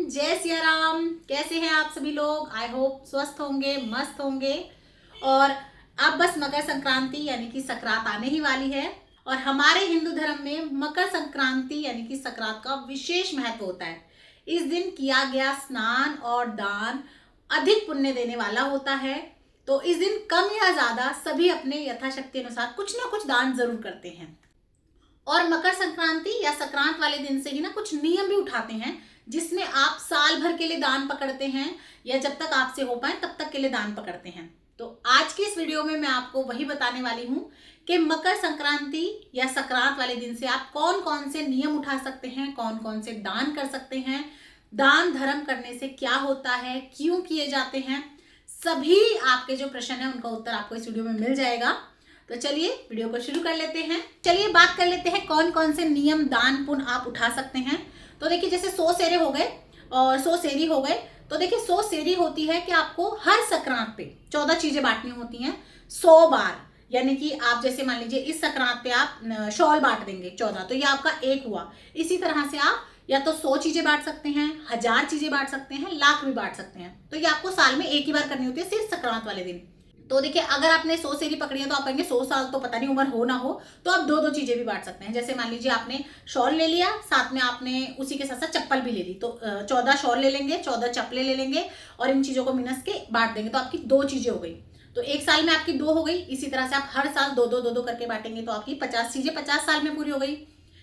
जय सिया राम। कैसे हैं आप सभी लोग? आई होप स्वस्थ होंगे, मस्त होंगे। और अब बस मकर संक्रांति यानी कि सकरात आने ही वाली है। और हमारे हिंदू धर्म में मकर संक्रांति यानी कि सकरात का विशेष महत्व होता है। इस दिन किया गया स्नान और दान अधिक पुण्य देने वाला होता है। तो इस दिन कम या ज्यादा सभी अपने यथाशक्ति अनुसार कुछ ना कुछ दान जरूर करते हैं। और मकर संक्रांति या संक्रांत वाले दिन से ही ना कुछ नियम भी उठाते हैं, जिसमें आप साल भर के लिए दान पकड़ते हैं या जब तक आपसे हो पाए तब तक के लिए दान पकड़ते हैं। तो आज की इस वीडियो में मैं आपको वही बताने वाली हूँ कि मकर संक्रांति या संक्रांत वाले दिन से आप कौन कौन से नियम उठा सकते हैं, कौन कौन से दान कर सकते हैं, दान धर्म करने से क्या होता है, क्यों किए जाते हैं। सभी आपके जो प्रश्न है उनका उत्तर आपको इस वीडियो में मिल जाएगा। तो चलिए वीडियो को शुरू कर लेते हैं। चलिए बात कर लेते हैं कौन कौन से नियम दान पुण्य आप उठा सकते हैं। तो देखिए जैसे 100 सेरे हो गए और 100 सेरी हो गए। तो देखिए 100 सेरी होती है कि आपको हर संक्रांत पे 14 चीजें बांटनी होती हैं 100 बार। यानी कि आप जैसे मान लीजिए इस संक्रांत पे आप शॉल बांट देंगे 14, तो ये आपका एक हुआ। इसी तरह से आप या तो 100 चीजें बांट सकते हैं, 1000 चीजें बांट सकते हैं, लाख भी बांट सकते हैं। तो ये आपको साल में एक ही बार करनी होती है, सिर्फ संक्रांत वाले दिन। तो देखिए अगर आपने 100 सेरी पकड़ी है तो आप कहेंगे 100 साल तो पता नहीं उम्र हो ना हो, तो आप दो दो चीजें भी बांट सकते हैं। जैसे मान लीजिए आपने शॉल ले लिया, साथ में आपने उसी के साथ साथ चप्पल भी ले ली, तो 14 शॉल ले लेंगे, 14 चप्पलें ले लेंगे और इन चीजों को मिनस के बांट देंगे, तो आपकी 2 चीजें हो गई। तो एक साल में आपकी 2 हो गई। इसी तरह से आप हर साल दो दो करके बांटेंगे तो आपकी 50 चीजें 50 साल में पूरी हो गई।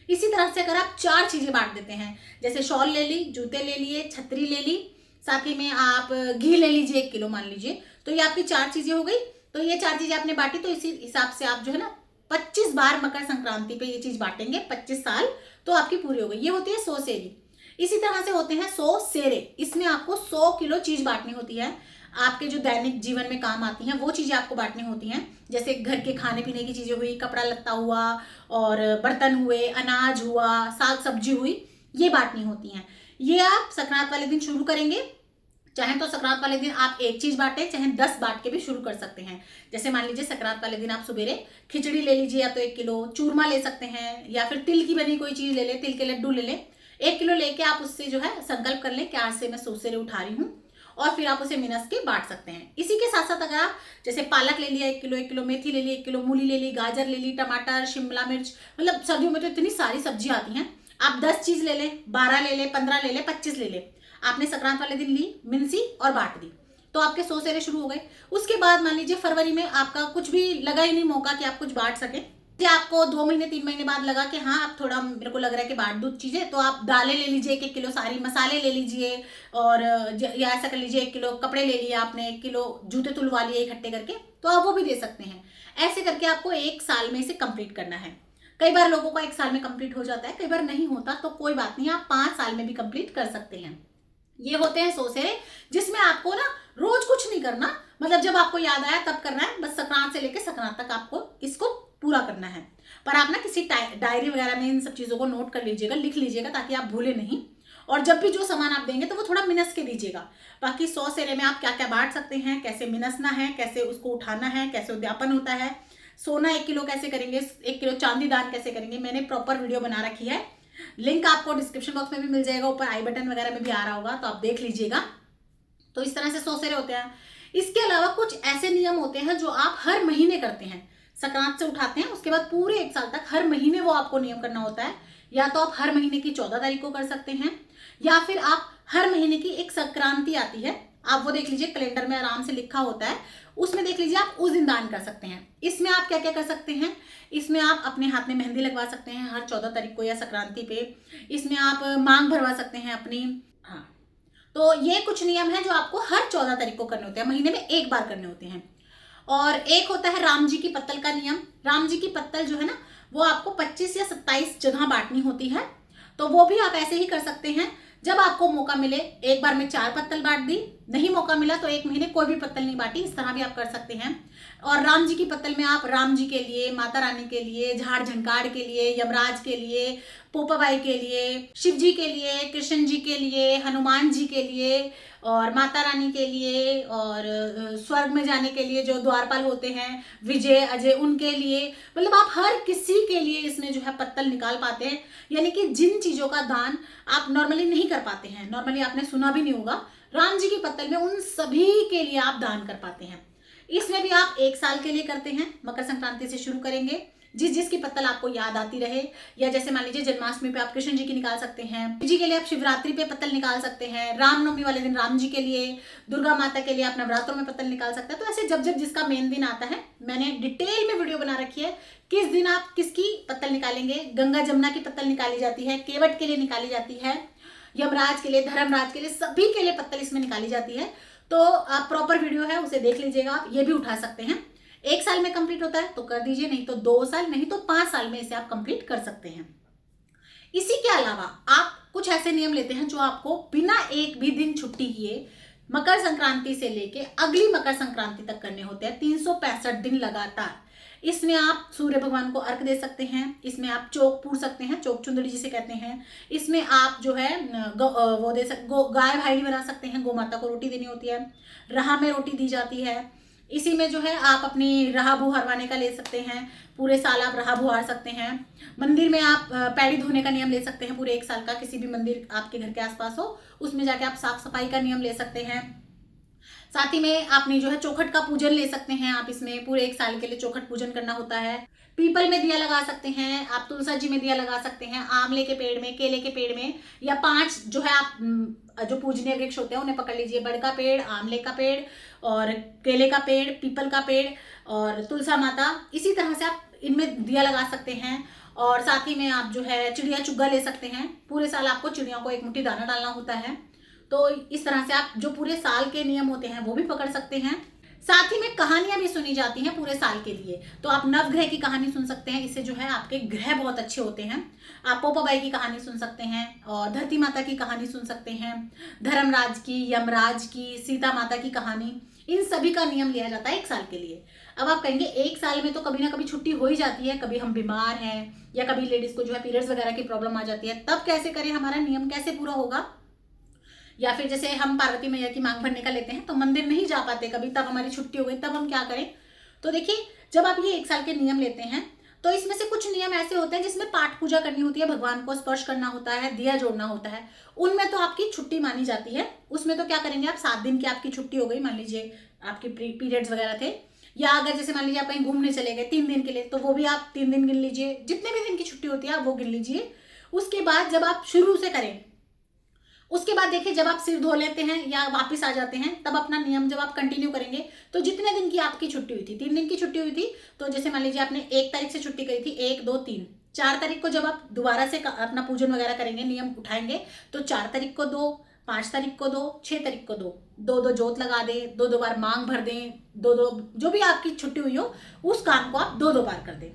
इसी तरह से अगर आप 4 चीजें बांट देते हैं, जैसे शॉल ले ली, जूते ले लिए, छतरी ले ली, साथ ही में आप घी ले लीजिए 1 किलो मान लीजिए, तो ये आपकी 4 चीजें हो गई। तो ये 4 चीजें आपने बांटी, तो इसी हिसाब से आप जो है ना 25 बार मकर संक्रांति पे ये चीज बांटेंगे, 25 साल, तो आपकी पूरी हो गई। ये होती है 100 सेरी। इसी तरह से होते हैं 100 सेरे। इसमें आपको 100 किलो चीज बांटनी होती है। आपके जो दैनिक जीवन में काम आती हैं वो चीजें आपको बांटनी होती हैं। जैसे घर के खाने पीने की चीजें हुई, कपड़ा लत्ता हुआ और बर्तन हुए, अनाज हुआ, साग सब्जी हुई, ये बांटनी होती हैं। ये आप संक्रांत वाले दिन शुरू करेंगे। चाहे तो संक्रांत वाले दिन आप एक चीज बांटे, चाहे 10 बांट के भी शुरू कर सकते हैं। जैसे मान लीजिए संक्रांत वाले दिन आप सुबेरे खिचड़ी ले लीजिए, या तो 1 किलो चूरमा ले सकते हैं, या फिर तिल की बनी कोई चीज ले ले, तिल के लड्डू ले ले। 1 किलो लेके आप उससे जो है संकल्प कर लें कि आज से मैं 100 सेरे उठा रही हूँ, और फिर आप उसे मिनस के बांट सकते हैं। इसी के साथ साथ अगर आप जैसे पालक ले लिया 1 किलो, 1 किलो मेथी ले ली, 1 किलो मूली ले ली, गाजर ले ली, टमाटर, शिमला मिर्च, मतलब सर्दियों में तो इतनी सारी सब्जी आती हैं। आप 10 चीज ले लें, 12 ले लें, 15 ले लें, 25 ले लें। आपने संक्रांत वाले दिन ली, मिनसी और बांट दी, तो आपके 100 सेरे शुरू हो गए। उसके बाद मान लीजिए फरवरी में आपका कुछ भी लगा ही नहीं मौका कि आप कुछ बांट सके, कि आपको 2 महीने 3 महीने बाद लगा कि हाँ अब थोड़ा मेरे को लग रहा है कि बांट दूं चीजें, तो आप दालें ले लीजिए 1 किलो, सारी मसाले ले लीजिए, और या ऐसा कर लीजिए 1 किलो कपड़े ले लिए आपने, 1 किलो जूते तुलवा लिए इकट्ठे करके, तो आप वो भी दे सकते हैं। ऐसे करके आपको 1 साल में इसे कंप्लीट करना है। कई बार लोगों का 1 साल में कंप्लीट हो जाता है, कई बार नहीं होता, तो कोई बात नहीं, आप 5 साल में भी कंप्लीट कर सकते हैं। ये होते हैं 100 सेरे, जिसमें आपको ना रोज कुछ नहीं करना, मतलब जब आपको याद आया तब करना है। बस संक्रांत से लेकर संक्रांत तक आपको इसको पूरा करना है। पर आप ना किसी डायरी वगैरह में इन सब चीजों को नोट कर लीजिएगा, लिख लीजिएगा, ताकि आप भूले नहीं। और जब भी जो सामान आप देंगे तो वो थोड़ा मिनस के दीजिएगा। बाकी 100 सेरे में आप क्या क्या बांट सकते हैं, कैसे मिनसना है, कैसे उसको उठाना है, कैसे उद्यापन होता है, सोना 1 किलो कैसे करेंगे, 1 किलो चांदी दान कैसे करेंगे, मैंने प्रॉपर वीडियो बना रखी है। लिंक आपको डिस्क्रिप्शन बॉक्स में भी मिल जाएगा, ऊपर आई बटन वगैरह में भी आ रहा होगा, तो आप देख लीजिएगा। तो इस तरह से 100 सेरे होते हैं। इसके अलावा कुछ ऐसे नियम होते हैं जो आप हर महीने करते हैं। संक्रांत से उठाते हैं, उसके बाद पूरे 1 साल तक हर महीने वो आपको नियम करना होता है। या तो आप हर महीने की 14 तारीख को कर सकते हैं, या फिर आप हर महीने की एक संक्रांति आती है, आप वो देख लीजिए, कैलेंडर में आराम से लिखा होता है, उसमें देख लीजिए, आप उस दिन दान कर सकते हैं। इसमें आप क्या क्या कर सकते हैं, इसमें आप अपने हाथ में मेहंदी लगवा सकते हैं हर 14 तारीख को या संक्रांति पे। इसमें आप मांग भरवा सकते हैं अपनी। हाँ, तो ये कुछ नियम है जो आपको हर 14 तारीख को करने होते हैं, महीने में 1 बार करने होते हैं। और एक होता है राम जी की पत्तल का नियम। राम जी की पत्तल जो है ना, वो आपको 25 या 27 जगह बांटनी होती है। तो वो भी आप ऐसे ही कर सकते हैं, जब आपको मौका मिले। एक बार में 4 पत्तल बांट दी, नहीं मौका मिला तो 1 महीने कोई भी पत्तल नहीं बांटी, इस तरह भी आप कर सकते हैं। और राम जी की पत्तल में आप राम जी के लिए, माता रानी के लिए, झाड़ झंकार के लिए, यमराज के लिए, पोपाबाई के लिए, शिव जी के लिए, कृष्ण जी के लिए, हनुमान जी के लिए और माता रानी के लिए और स्वर्ग में जाने के लिए जो द्वारपाल होते हैं, विजय अजय, उनके लिए, मतलब आप हर किसी के लिए इसमें जो है पत्तल निकाल पाते हैं। यानी कि जिन चीजों का दान आप नॉर्मली नहीं कर पाते हैं, नॉर्मली आपने सुना भी नहीं होगा, राम जी की पत्तल में उन सभी के लिए आप दान कर पाते हैं। इसमें भी आप 1 साल के लिए करते हैं, मकर संक्रांति से शुरू करेंगे, जिस जिसकी पत्तल आपको याद आती रहे। या जैसे मान लीजिए जन्माष्टमी पे आप कृष्ण जी की निकाल सकते हैं, जी के लिए आप शिवरात्रि पे पत्तल निकाल सकते हैं, रामनवमी वाले दिन राम जी के लिए, दुर्गा माता के लिए आप नवरात्रों में पत्तल निकाल सकते हैं। तो ऐसे जब जब जिसका मेन दिन आता है, मैंने डिटेल में वीडियो बना रखी है किस दिन आप किसकी पत्तल निकालेंगे। गंगा जमुना की पत्तल निकाली जाती है, केवट के लिए निकाली जाती है, यमराज के लिए, धर्मराज के लिए, सभी के लिए पत्तल इसमें निकाली जाती है। तो आप प्रॉपर वीडियो है उसे देख लीजिएगा, आप ये भी उठा सकते हैं। 1 साल में कंप्लीट होता है तो कर दीजिए, नहीं तो 2 साल, नहीं तो 5 साल में इसे आप कंप्लीट कर सकते हैं। इसी के अलावा आप कुछ ऐसे नियम लेते हैं जो आपको बिना एक भी दिन छुट्टी किए मकर संक्रांति से लेके अगली मकर संक्रांति तक करने होते हैं, 365 दिन लगातार। इसमें आप सूर्य भगवान को अर्घ दे सकते हैं, इसमें आप चौक पूर सकते हैं, चौक चुंदड़ी जिसे कहते हैं, इसमें आप जो है वो दे सकते, गाय भाई बना सकते हैं, गौ माता को रोटी देनी होती है, राह में रोटी दी जाती है। इसी में जो है आप अपनी राह बुहारवाने का ले सकते हैं, पूरे साल आप राह बुहार सकते हैं। मंदिर में आप पैड़ी धोने का नियम ले सकते हैं पूरे 1 साल का, किसी भी मंदिर आपके घर के आसपास हो उसमें जाके आप साफ सफाई का नियम ले सकते हैं। साथ ही में आपने जो है चौखट का पूजन ले सकते हैं, आप इसमें पूरे 1 साल के लिए चौखट पूजन करना होता है। पीपल में दिया लगा सकते हैं, आप तुलसा जी में दिया लगा सकते हैं, आंवले के पेड़ में, केले के पेड़ में, या 5 जो है आप जो पूजनीय वृक्ष होते हैं उन्हें पकड़ लीजिए, बड़ का पेड़, आंवले का पेड़ और केले का पेड़, पीपल का पेड़ और तुलसा माता। इसी तरह से आप इनमें दिया लगा सकते हैं। और साथ ही में आप जो है चिड़िया चुग्गा ले सकते हैं, पूरे साल आपको चिड़ियों को 1 मुट्ठी दाना डालना होता है। तो इस तरह से आप जो पूरे साल के नियम होते हैं वो भी पकड़ सकते हैं। साथ ही में कहानियां भी सुनी जाती हैं पूरे साल के लिए, तो आप नवग्रह की कहानी सुन सकते हैं, इससे जो है आपके ग्रह बहुत अच्छे होते हैं। आप पोपाबाई की कहानी सुन सकते हैं और धरती माता की कहानी सुन सकते हैं, धर्मराज की, यमराज की, सीता माता की कहानी, इन सभी का नियम लिया जाता है 1 साल के लिए। अब आप कहेंगे 1 साल में तो कभी ना कभी छुट्टी हो ही जाती है, कभी हम बीमार हैं या कभी लेडीज को जो है पीरियड्स वगैरह की प्रॉब्लम आ जाती है, तब कैसे करें, हमारा नियम कैसे पूरा होगा। या फिर जैसे हम पार्वती मैया की मांग भरने का लेते हैं तो मंदिर नहीं जा पाते कभी, तब हमारी छुट्टी हो गई, तब हम क्या करें। तो देखिए जब आप ये 1 साल के नियम लेते हैं तो इसमें से कुछ नियम ऐसे होते हैं जिसमें पाठ पूजा करनी होती है, भगवान को स्पर्श करना होता है, दिया जोड़ना होता है, उनमें तो आपकी छुट्टी मानी जाती है। उसमें तो क्या करेंगे आप, 7 दिन की आपकी छुट्टी हो गई, मान लीजिए आपके पीरियड्स वगैरह थे, या अगर जैसे मान लीजिए आप कहीं घूमने चले गए 3 दिन के लिए, तो वो भी आप 3 दिन गिन लीजिए, जितने भी दिन की छुट्टी होती है आप वो गिन लीजिए। उसके बाद जब आप शुरू से करें, उसके बाद देखिए जब आप सिर धो लेते हैं या वापस आ जाते हैं, तब अपना नियम जब आप कंटिन्यू करेंगे तो जितने दिन की आपकी छुट्टी हुई थी, 3 दिन की छुट्टी हुई थी, तो जैसे मान लीजिए आपने 1 तारीख से छुट्टी करी थी, 1 2 3 4 तारीख को जब आप दोबारा से अपना पूजन वगैरह करेंगे, नियम उठाएंगे, तो 4 तारीख को दो, 5 तारीख को दो, 6 तारीख को दो, 2 जोत लगा दें, 2 बार मांग भर दें, 2 जो भी आपकी छुट्टी हुई हो उस काम को आप 2 बार कर दें।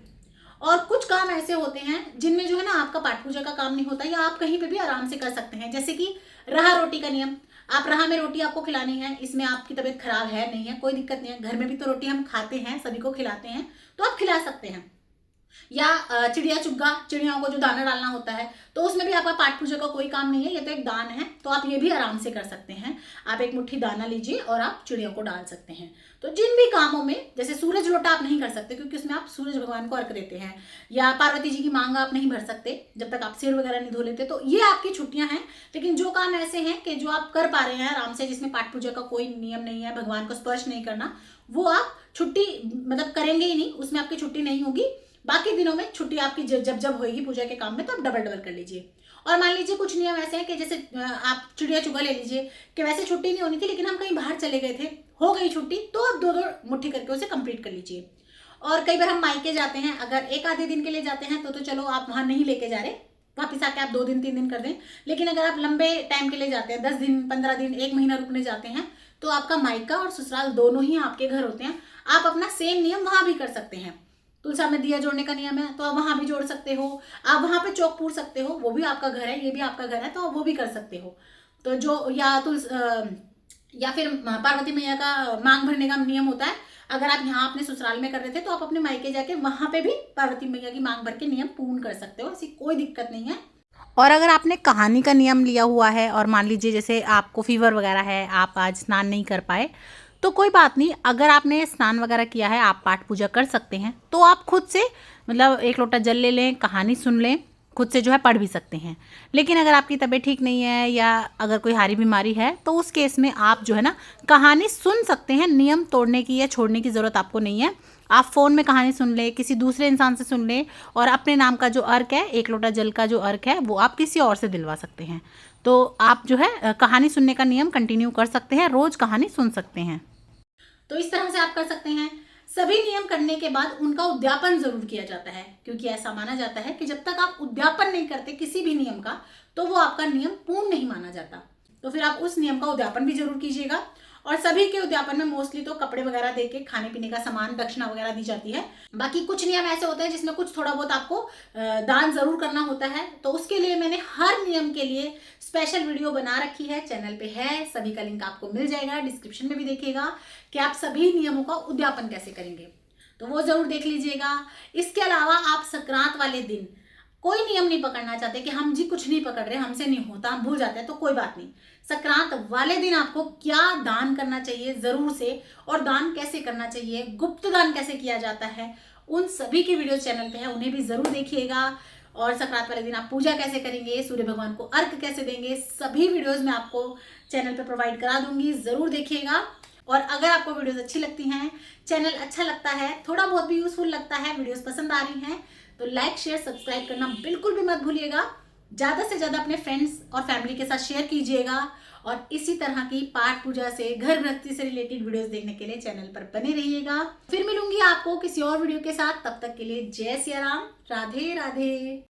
और कुछ काम ऐसे होते हैं जिनमें जो है ना आपका पाठ पूजा का काम नहीं होता, या आप कहीं पे भी आराम से कर सकते हैं, जैसे कि राह रोटी का नियम। आप राह में रोटी आपको खिलानी है, इसमें आपकी तबीयत खराब है नहीं है, कोई दिक्कत नहीं है, घर में भी तो रोटी हम खाते हैं, सभी को खिलाते हैं, तो आप खिला सकते हैं। या चिड़िया चुग्गा, चिड़ियाओं को जो दाना डालना होता है, तो उसमें भी आपका पाठ पूजा का कोई काम नहीं है, ये तो एक दान है, तो आप ये भी आराम से कर सकते हैं। आप 1 मुट्ठी दाना लीजिए और आप चिड़ियों को डाल सकते हैं। तो जिन भी कामों में, जैसे सूरज लोटा आप नहीं कर सकते क्योंकि उसमें आप सूरज भगवान को अर्घ देते हैं, या पार्वती जी की मांग आप नहीं भर सकते जब तक आप सिर वगैरह नहीं धो लेते, तो ये आपकी छुट्टियां हैं। लेकिन जो काम ऐसे हैं कि जो आप कर पा रहे हैं आराम से, जिसमें पाठ पूजा का कोई नियम नहीं है, भगवान को स्पर्श नहीं करना, वो आप छुट्टी मतलब करेंगे ही नहीं, उसमें आपकी छुट्टी नहीं होगी। बाकी दिनों में छुट्टी आपकी जब जब होगी पूजा के काम में, तो आप डबल डबल कर लीजिए। और मान लीजिए कुछ नियम ऐसे हैं कि जैसे आप चिड़िया चुगा ले लीजिए कि वैसे छुट्टी नहीं होनी थी, लेकिन हम कहीं बाहर चले गए थे, हो गई छुट्टी, तो आप 2 मुट्ठी करके उसे कंप्लीट कर लीजिए। और कई बार हम मायके जाते हैं, अगर 1 आधे दिन के लिए जाते हैं तो चलो आप वहां नहीं लेके जा रहे, वापिस आके आप 2 दिन 3 दिन कर दें। लेकिन अगर आप लंबे टाइम के लिए जाते हैं, 10 दिन 15 दिन 1 महीना रुकने जाते हैं, तो आपका मायका और ससुराल दोनों ही आपके घर होते हैं, आप अपना सेम नियम वहां भी कर सकते हैं। तुलसा में दिया जोड़ने का नियम है तो आप वहां भी जोड़ सकते हो, आप वहां पे चौक पूर सकते हो, वो भी आपका घर है, ये भी आपका घर है, तो आप वो भी कर सकते हो। तो जो या या फिर पार्वती मैया का मांग भरने का नियम होता है। अगर आप यहाँ अपने ससुराल में कर रहे थे तो आप अपने मायके जाके वहां पे भी पार्वती मैया की मांग भर के नियम पूर्ण कर सकते हो, ऐसी कोई दिक्कत नहीं है। और अगर आपने कहानी का नियम लिया हुआ है और मान लीजिए जैसे आपको फीवर वगैरह है, आप आज स्नान नहीं कर पाए, तो कोई बात नहीं। अगर आपने स्नान वगैरह किया है, आप पाठ पूजा कर सकते हैं, तो आप खुद से मतलब एक लोटा जल ले लें, कहानी सुन लें, खुद से जो है पढ़ भी सकते हैं। लेकिन अगर आपकी तबीयत ठीक नहीं है या अगर कोई हारी बीमारी है, तो उस केस में आप जो है ना कहानी सुन सकते हैं। नियम तोड़ने की या छोड़ने की ज़रूरत आपको नहीं है। आप फ़ोन में कहानी सुन लें, किसी दूसरे इंसान से सुन लें, और अपने नाम का जो अर्घ है, एक लोटा जल का जो अर्घ है, वो आप किसी और से दिलवा सकते हैं। तो आप जो है कहानी सुनने का नियम कंटिन्यू कर सकते हैं, रोज़ कहानी सुन सकते हैं। तो इस तरह से आप कर सकते हैं। सभी नियम करने के बाद उनका उद्यापन जरूर किया जाता है, क्योंकि ऐसा माना जाता है कि जब तक आप उद्यापन नहीं करते किसी भी नियम का, तो वो आपका नियम पूर्ण नहीं माना जाता। तो फिर आप उस नियम का उद्यापन भी जरूर कीजिएगा। और सभी के उद्यापन में मोस्टली तो कपड़े वगैरह दे के, खाने पीने का सामान, दक्षिणा वगैरह दी जाती है। बाकी कुछ नियम ऐसे होते हैं जिसमें कुछ थोड़ा बहुत आपको दान जरूर करना होता है। तो उसके लिए मैंने हर नियम के लिए स्पेशल वीडियो बना रखी है, चैनल पे है, सभी का लिंक आपको मिल जाएगा, डिस्क्रिप्शन में भी देखिएगा कि आप सभी नियमों का उद्यापन कैसे करेंगे, तो वो जरूर देख लीजिएगा। इसके अलावा आप संक्रांत वाले दिन कोई नियम नहीं पकड़ना चाहते कि हम जी कुछ नहीं पकड़ रहे, हमसे नहीं होता, हम भूल जाते हैं, तो कोई बात नहीं। संक्रांत वाले दिन आपको क्या दान करना चाहिए जरूर से, और दान कैसे करना चाहिए, गुप्त दान कैसे किया जाता है, उन सभी की वीडियो चैनल पे है, उन्हें भी जरूर देखिएगा। और संक्रांत वाले दिन आप पूजा कैसे करेंगे, सूर्य भगवान को अर्घ कैसे देंगे, सभी वीडियोज मैं आपको चैनल पे प्रोवाइड करा दूंगी, जरूर देखिएगा। और अगर आपको वीडियोस अच्छी लगती हैं, चैनल अच्छा लगता है, थोड़ा बहुत भी यूजफुल लगता है, वीडियोस पसंद आ रही हैं, तो लाइक शेयर सब्सक्राइब करना बिल्कुल भी मत भूलिएगा। ज़्यादा से ज़्यादा अपने फ्रेंड्स और फैमिली के साथ शेयर कीजिएगा। और इसी तरह की पाठ पूजा से, घर गृहस्थी से रिलेटेड वीडियोस देखने के लिए चैनल पर बने रहिएगा। फिर मिलूंगी आपको किसी और वीडियो के साथ, तब तक के लिए जय सिया राम, राधे राधे।